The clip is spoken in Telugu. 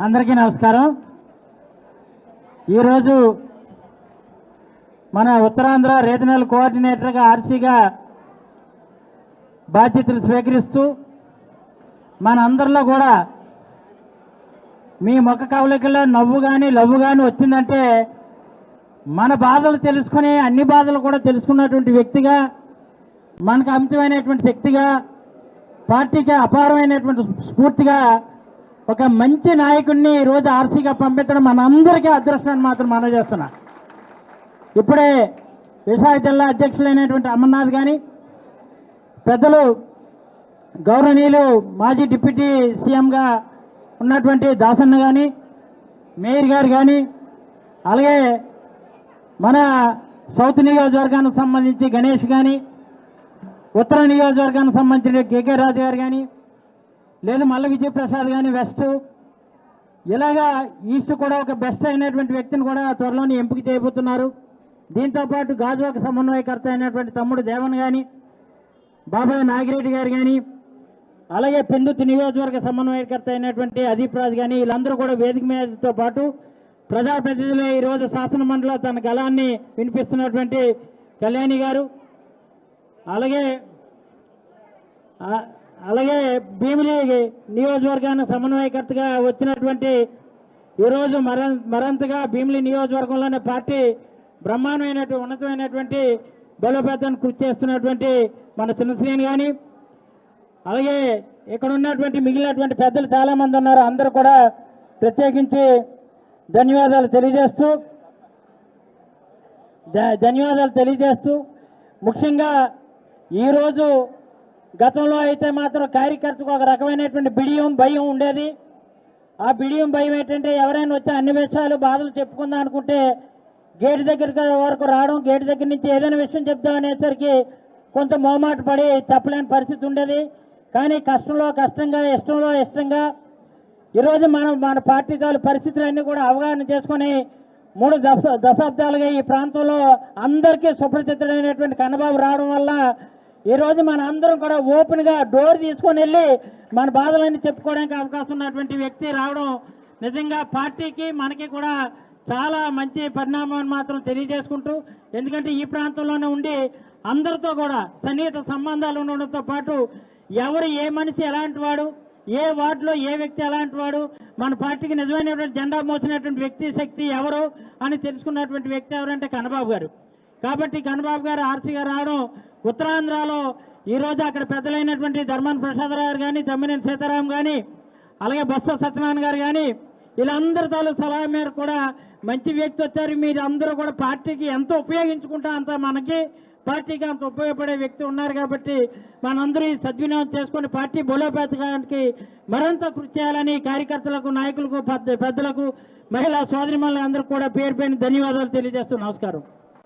అందరికీ నమస్కారం। ఈరోజు మన ఉత్తరాంధ్ర రీజనల్ కోఆర్డినేటర్గా ఆర్సీగా బాధ్యతలు స్వీకరిస్తూ మన అందరిలో కూడా మీ ముఖ కవలికల్లో నవ్వు కానీ లవ్వు కానీ వచ్చిందంటే మన బాధలు తెలుసుకుని అన్ని బాధలు కూడా తెలుసుకున్నటువంటి వ్యక్తిగా, మనకు అమితమైనటువంటి శక్తిగా, పార్టీకి అపారమైనటువంటి స్ఫూర్తిగా ఒక మంచి నాయకుడిని ఈరోజు ఆర్సీగా పంపించడం మనందరికీ అదృష్టాన్ని మాత్రం మనం చేస్తున్నా। ఇప్పుడే విశాఖ జిల్లా అధ్యక్షులైనటువంటి అమర్నాథ్ కానీ, పెద్దలు గౌరవనీయులు మాజీ డిప్యూటీ సీఎంగా ఉన్నటువంటి దాసన్న కానీ, మేయర్ గారు కానీ, అలాగే మన సౌత్ నియోజకవర్గానికి సంబంధించి గణేష్ కానీ, ఉత్తర నియోజకవర్గానికి సంబంధించిన కేకే రాజు గారు కానీ, లేదు మల్ల విజయప్రసాద్ కానీ వెస్ట్, ఇలాగా ఈస్ట్ కూడా ఒక బెస్ట్ అయినటువంటి వ్యక్తిని కూడా త్వరలోనే ఎంపిక చేయబోతున్నారు। దీంతోపాటు గాజువాక సమన్వయకర్త అయినటువంటి తమ్ముడు దేవన్ కానీ, బాబాయ్ నాగిరెడ్డి గారు కానీ, అలాగే పెందుర్తి నియోజకవర్గ సమన్వయకర్త అయినటువంటి అదీప్ రాజు కానీ, వీళ్ళందరూ కూడా వేదిక మీదతో పాటు ప్రజాప్రతినిధులు ఈరోజు శాసనమండలిలో తన గళాన్ని వినిపిస్తున్నటువంటి కళ్యాణి గారు, అలాగే భీమిలి నియోజకవర్గానికి సమన్వయకర్తగా వచ్చినటువంటి ఈరోజు మరంతగా భీమిలి నియోజకవర్గంలోనే పార్టీ బ్రహ్మాండమైనటువంటి ఉన్నతమైనటువంటి బలోపేతాన్ని కృషి చేస్తున్నటువంటి మన చిన్నశ్రేణి కానీ, అలాగే ఇక్కడ ఉన్నటువంటి మిగిలినటువంటి పెద్దలు చాలామంది ఉన్నారు, అందరూ కూడా ప్రత్యేకించి ధన్యవాదాలు తెలియజేస్తూ ముఖ్యంగా ఈరోజు గతంలో అయితే మాత్రం కార్యకర్తకు ఒక రకమైనటువంటి బిడియం భయం ఉండేది। ఆ బిడియం భయం ఏంటంటే ఎవరైనా వచ్చి అన్ని విషయాలు బాధలు చెప్పుకుందాం అనుకుంటే గేటు దగ్గర వరకు రావడం, గేటు దగ్గర నుంచి ఏదైనా విషయం చెప్దాం అనేసరికి కొంత మోమాట పడి చెప్పలేని పరిస్థితి ఉండేది। కానీ కష్టంలో కష్టంగా, ఇష్టంలో ఇష్టంగా ఈరోజు మన పార్టీ తాలూ పరిస్థితులన్నీ కూడా అవగాహన చేసుకొని 3 దశాబ్దాలుగా ఈ ప్రాంతంలో అందరికీ సుపరిచితుడైనటువంటి కన్నబాబు రావడం వల్ల ఈరోజు మన అందరం కూడా ఓపెన్గా డోర్ తీసుకొని వెళ్ళి మన బాధలన్నీ చెప్పుకోవడానికి అవకాశం ఉన్నటువంటి వ్యక్తి రావడం నిజంగా పార్టీకి మనకి కూడా చాలా మంచి పరిణామం మాత్రం తెలియజేసుకుంటూ, ఎందుకంటే ఈ ప్రాంతంలోనే ఉండి అందరితో కూడా సన్నిహిత సంబంధాలు ఉండడంతో పాటు ఎవరు ఏ మనిషి ఎలాంటి వాడు, ఏ వార్డులో ఏ వ్యక్తి ఎలాంటి వాడు, మన పార్టీకి నిజమైనటువంటి జెండా మోసినటువంటి వ్యక్తి శక్తి ఎవరు అని తెలుసుకున్నటువంటి వ్యక్తి ఎవరంటే కన్నబాబు గారు। కాబట్టి కన్నబాబు గారు ఆర్సీగా రావడం ఉత్తరాంధ్రలో ఈరోజు అక్కడ పెద్దలైనటువంటి ధర్మాన ప్రసాదరావు గారు కానీ, తమ్మినేని సీతారాం కానీ, అలాగే బొత్స సత్యనారాయణ గారు కానీ, వీళ్ళందరి తాలూకు సలహా మేరకు కూడా మంచి వ్యక్తి వచ్చారు। మీరు అందరూ కూడా పార్టీకి ఎంత ఉపయోగించుకుంటా అంత మనకి పార్టీకి అంత ఉపయోగపడే వ్యక్తి ఉన్నారు కాబట్టి మనందరూ సద్వినియోగం చేసుకుని పార్టీ బలోపేతానికి మరింత కృషి చేయాలని కార్యకర్తలకు, నాయకులకు, పెద్దలకు, మహిళా సోదరిమణులకు అందరూ కూడా పేరు ధన్యవాదాలు తెలియజేస్తూ నమస్కారం।